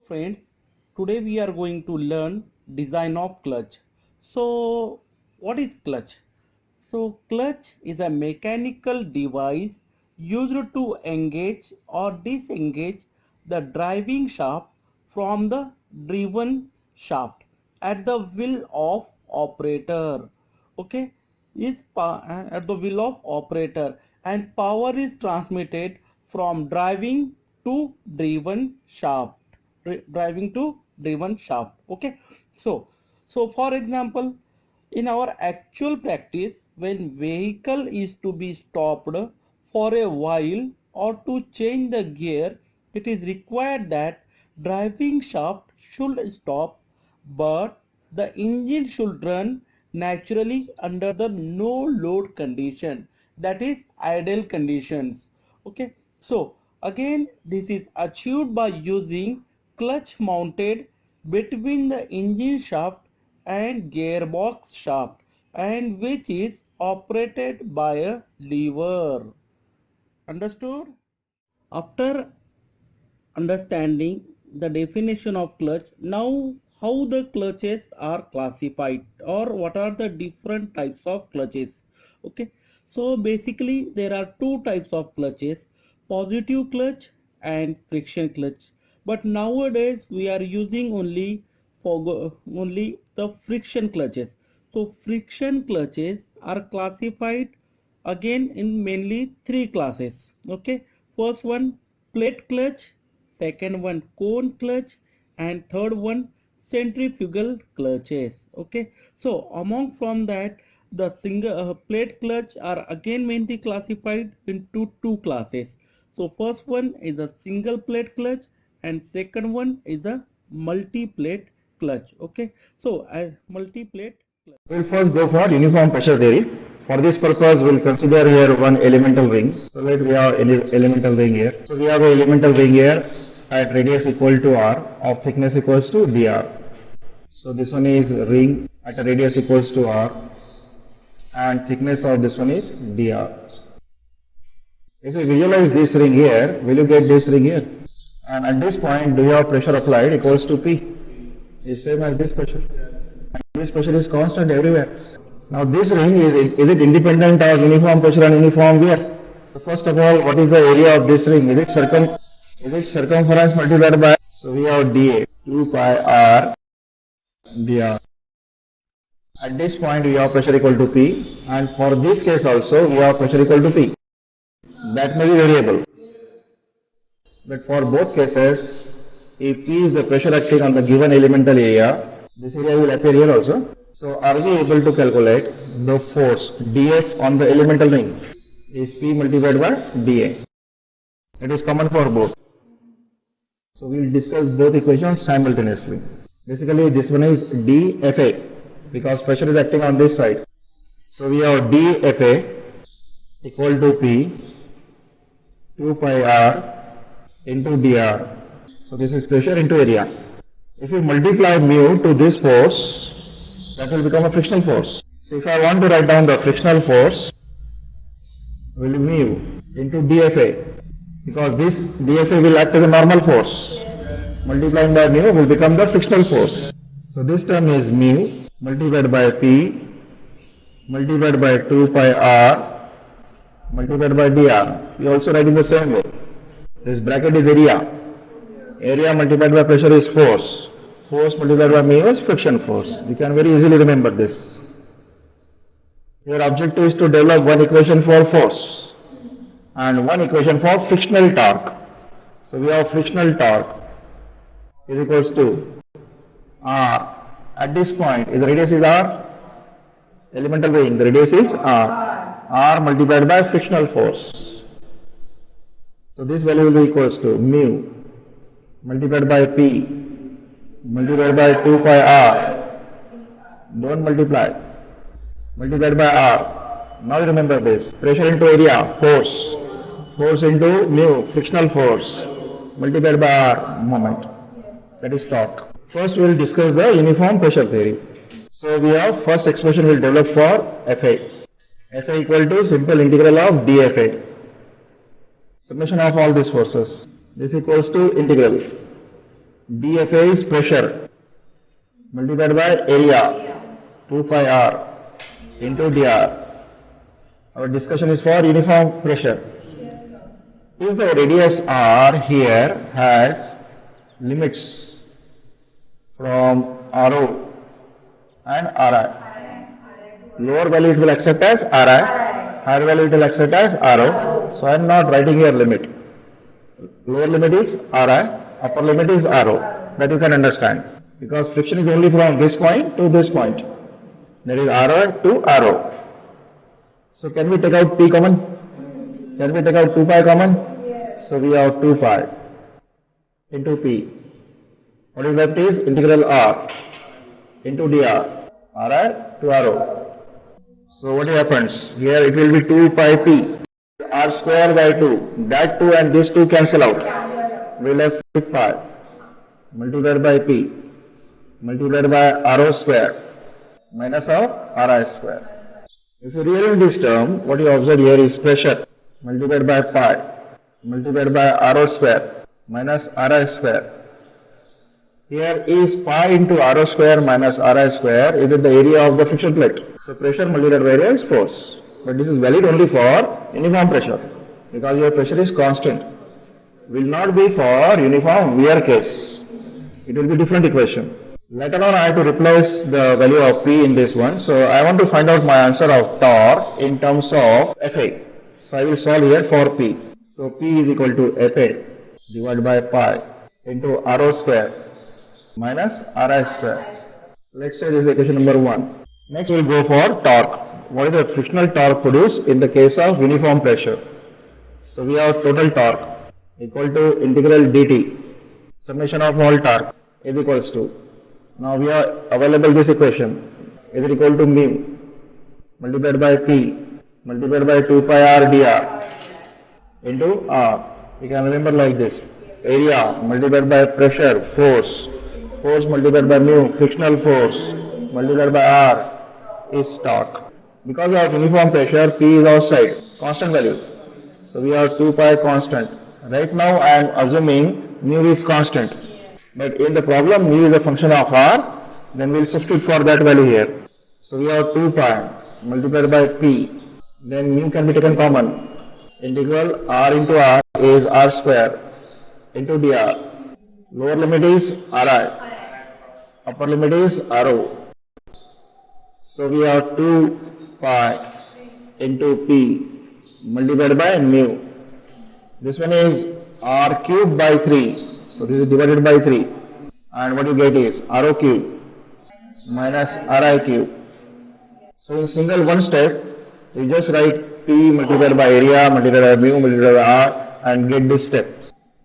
Friends, today we are going to learn design of clutch. So what is clutch? So clutch is a mechanical device used to engage or disengage the driving shaft from the driven shaft at the will of operator. Okay, at the will of operator, and power is transmitted from driving to driven shaft. Okay, so for example, in our actual practice, when vehicle is to be stopped for a while or to change the gear, it is required that driving shaft should stop, but the engine should run naturally under the no load condition, that is idle conditions. Okay, so again this is achieved by using clutch mounted between the engine shaft and gearbox shaft, and which is operated by a lever. Understood? After understanding the definition of clutch, now how the clutches are classified, or what are the different types of clutches. Okay, so basically there are two types of clutches: positive clutch and friction clutch. But nowadays we are using only the friction clutches. So friction clutches are classified again in mainly three classes. Okay, first one plate clutch, second one cone clutch, and third one centrifugal clutches. Okay, so among from that, the single plate clutch are again mainly classified into two classes. So first one is a single plate clutch and second one is a multi plate clutch. Okay, so a multi plate clutch. We'll first go for uniform pressure theory. For this purpose, we'll consider here one elemental ring. So let we have any elemental ring here. So we have an elemental ring here at radius equal to r of thickness equals to dr. So this one is ring at a radius equals to r and thickness of this one is dr. If we visualize this ring here, will you get this ring here? And at this point, do you have pressure applied equals to P? Is same as this pressure. This pressure is constant everywhere. Now this ring is it independent of uniform pressure and uniform wear? So first of all, what is the area of this ring? Is it circumference multiplied by? So we have dA 2 pi r dr. At this point we have pressure equal to P, and for this case also we have pressure equal to P. That may be variable. But for both cases, if P is the pressure acting on the given elemental area, this area will appear here also. So are we able to calculate the force dF on the elemental ring is P multiplied by dA. It is common for both. So we will discuss both equations simultaneously. Basically this one is dFA because pressure is acting on this side. So we have dFA equal to P 2 pi r into dr. So this is pressure into area. If you multiply mu to this force, that will become a frictional force. So if I want to write down the frictional force, will be mu into dFA, because this dFA will act as a normal force. Multiplying by mu will become the frictional force. So this term is mu multiplied by P multiplied by 2 pi r multiplied by dr. We also write in the same way. This bracket is area. Area multiplied by pressure is force. Force multiplied by mu is friction force. You can very easily remember this. Your objective is to develop one equation for force and one equation for frictional torque. So we have frictional torque is equals to R. At this point, the radius is R. Elemental ring, the radius is R. R multiplied by frictional force. So this value will be equals to mu multiplied by P multiplied by 2 pi r. Don't multiply. Multiplied by r. Now you remember this. Pressure into area, force. Force into mu, frictional force. Multiplied by r, moment. That is torque. First we will discuss the uniform pressure theory. So we have first expression we will develop for Fa. Fa equal to simple integral of dFA. Summation of all these forces. This equals to integral dFA is pressure multiplied by area 2 pi r into dr. Our discussion is for uniform pressure. If the radius r here has limits from RO and Ri, lower value it will accept as Ri, higher value it will accept as RO. So I am not writing here limit. Lower limit is Ri, upper limit is RO. That you can understand. Because friction is only from this point to this point. That is Ri to RO. So can we take out P common? Can we take out 2 pi common? Yes. So we have 2 pi into P. What is left is integral R into dr, Ri to RO. So what happens? Here it will be 2 pi P, R square by 2. That 2 and this 2 cancel out. We left with pi multiplied by P multiplied by RO square minus of Ri square. If you rearrange this term, what you observe here is pressure multiplied by pi multiplied by RO square minus Ri square. Here is pi into RO square minus Ri square is the area of the friction plate. So pressure multiplied by area is force. But this is valid only for uniform pressure because your pressure is constant. Will not be for uniform wear case. It will be different equation. Later on I have to replace the value of P in this one. So I want to find out my answer of torque in terms of Fa. So I will solve here for P. So P is equal to Fa divided by pi into RO square minus Ri square. Let's say this is equation number 1. Next we will go for torque. What is the frictional torque produced in the case of uniform pressure? So we have total torque equal to integral dt, summation of all torque is equals to. Now we have available this equation is equal to mu multiplied by P multiplied by 2 pi r dr into R. You can remember like this. Area multiplied by pressure, force multiplied by mu, frictional force multiplied by R is torque. Because of uniform pressure, P is outside, constant value. So we have 2 pi constant. Right now I am assuming mu is constant. But in the problem mu is a function of R, then we will substitute for that value here. So we have 2 pi multiplied by P. Then mu can be taken common. Integral R into R is R square into dr. Lower limit is Ri. Upper limit is RO. So we have 2 pi into P multiplied by mu. This one is R cube by 3. So this is divided by 3. And what you get is RO cube minus Ri cube. So in single one step, you just write P multiplied by area multiplied by mu multiplied by R and get this step.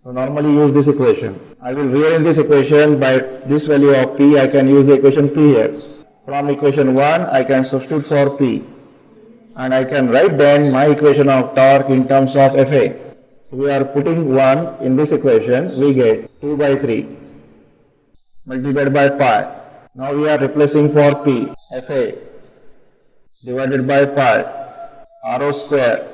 So normally use this equation. I will rearrange this equation by this value of P. I can use the equation P here. From equation 1 I can substitute for P and I can write down my equation of torque in terms of Fa. So we are putting 1 in this equation, we get 2 by 3 multiplied by pi. Now we are replacing for P, Fa divided by pi, RO square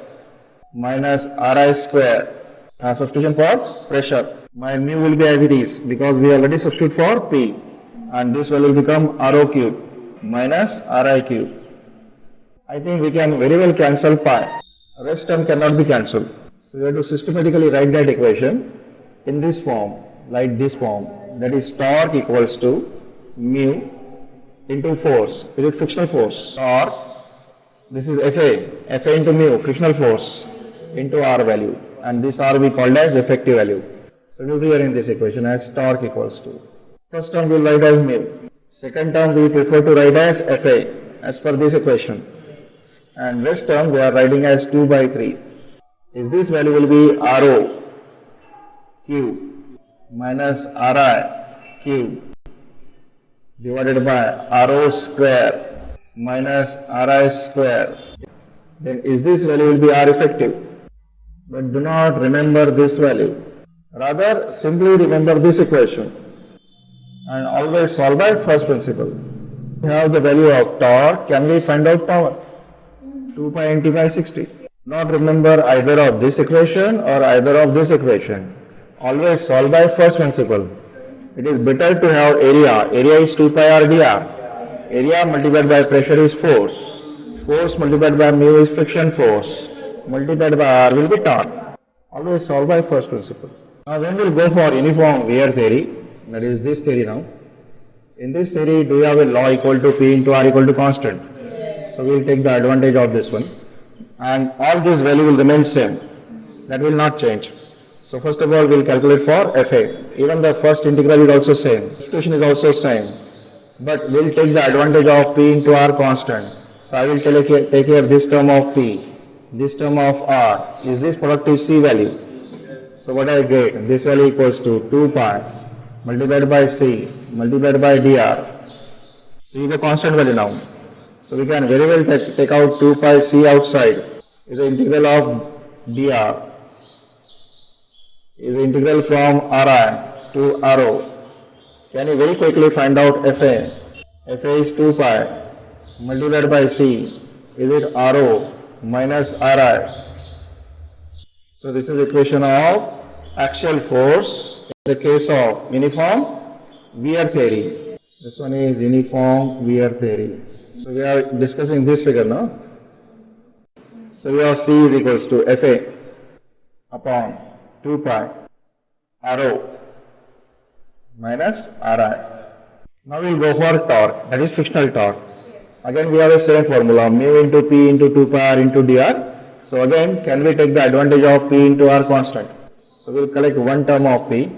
minus Ri square. Substitution for pressure. My mu will be as it is because we already substitute for P and this will become RO cube minus Ri cube. I think we can very well cancel pi. Rest term cannot be cancelled. So we have to systematically write that equation in this form, like this form. That is torque equals to mu into force. Is it frictional force? Torque. This is Fa into mu, frictional force into R value. And this R we called as effective value. So we will rearrange this equation as torque equals to. First term we will write as mu. Second term we prefer to write as Fa as per this equation. And rest term we are writing as 2 by 3. Is this value will be RO cube minus Ri cube divided by RO square minus Ri square. Then is this value will be R effective. But do not remember this value. Rather simply remember this equation and always solve by first principle. We have the value of torque. Can we find out power? 2 pi nt by 60. Not remember either of this equation or either of this equation. Always solve by first principle. it is better to have area. Area is 2 pi r dr. Area multiplied by pressure is force. Force multiplied by mu is friction force. Multiplied by r will be torque. Always solve by first principle. Now when we'll go for uniform wear theory, that is this theory now. In this theory, do we have a law equal to P into R equal to constant? So we'll take the advantage of this one. And all this value will remain same. That will not change. So first of all, we'll calculate for Fa. Even the first integral is also same. Expression is also same. But we'll take the advantage of P into R constant. So I will take here this term of P, this term of R. Is this productive C value? So what I get? This value equals to 2 pi multiplied by C multiplied by dr. C is a constant value now. So we can very well take out 2 pi C outside. Is the integral of dr. Is the integral from Ri to Rho. Can you very quickly find out Fa? Fa is 2 pi multiplied by C. Is it Rho minus Ri? So this is equation of axial force in the case of uniform wear theory. This one is uniform wear theory. So we are discussing this figure now. So we have C is equals to Fa upon 2 pi Rho minus Ri. Now we will go for torque, that is frictional torque. Again we have the same formula, mu into P into 2 pi R into dr. So again, can we take the advantage of P into R constant? So we will collect one term of P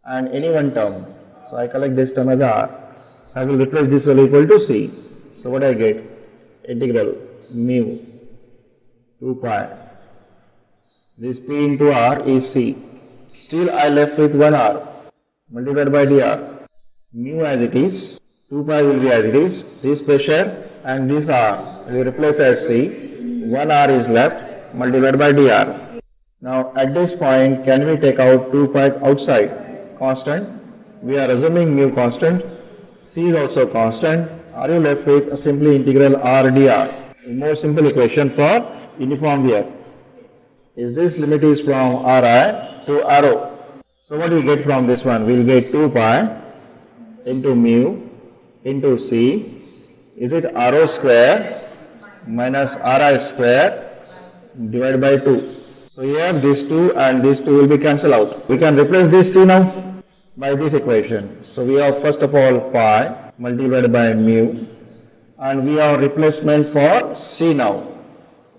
and any one term. So I collect this term as R. So I will replace this value equal to C. So what I get? Integral mu 2 pi. This P into R is C. Still I left with 1 R multiplied by dr. Mu as it is, 2 pi will be as it is. This pressure and this R will replace as C. 1 R is left multiplied by dr. Now at this point, can we take out 2 pi outside? Constant. We are assuming mu constant. C is also constant. Are you left with simply integral R dr? A more simple equation for uniform wear. Is this limit is from Ri to Rho. So what do we get from this one? We will get 2 pi into mu into C. Is it Rho square minus Ri square divided by 2. So here this 2 and this 2 will be cancelled out. We can replace this C now by this equation. So we have first of all pi multiplied by mu and we have replacement for C now,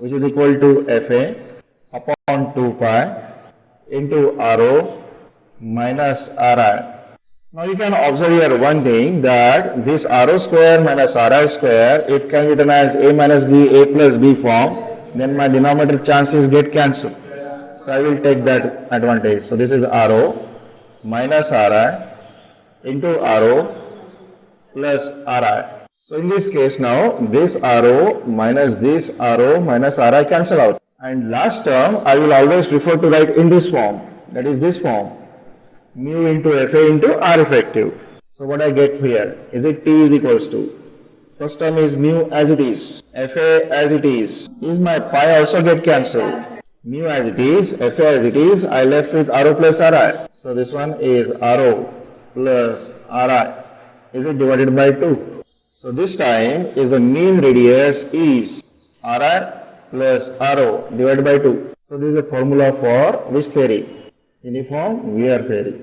which is equal to Fa upon 2 pi into Rho minus Ri. Now you can observe here one thing, that this Rho square minus Ri square, it can be written as A minus B, A plus B form, then my denominator chances get cancelled. So I will take that advantage. So this is Rho minus Ri into Rho plus Ri. So in this case now, this Rho minus Ri cancel out. And last term I will always prefer to write in this form, that is this form, mu into Fa into R effective. So what I get here, is it T is equals to, first term is mu as it is, Fa as it is my pi also get cancelled. Mu as it is, Fa as it is, I left with Rho plus Ri. So this one is Rho plus Ri. Is it divided by 2? So this time is the mean radius is Ri plus Rho divided by 2. So this is a formula for which theory? Uniform wear theory.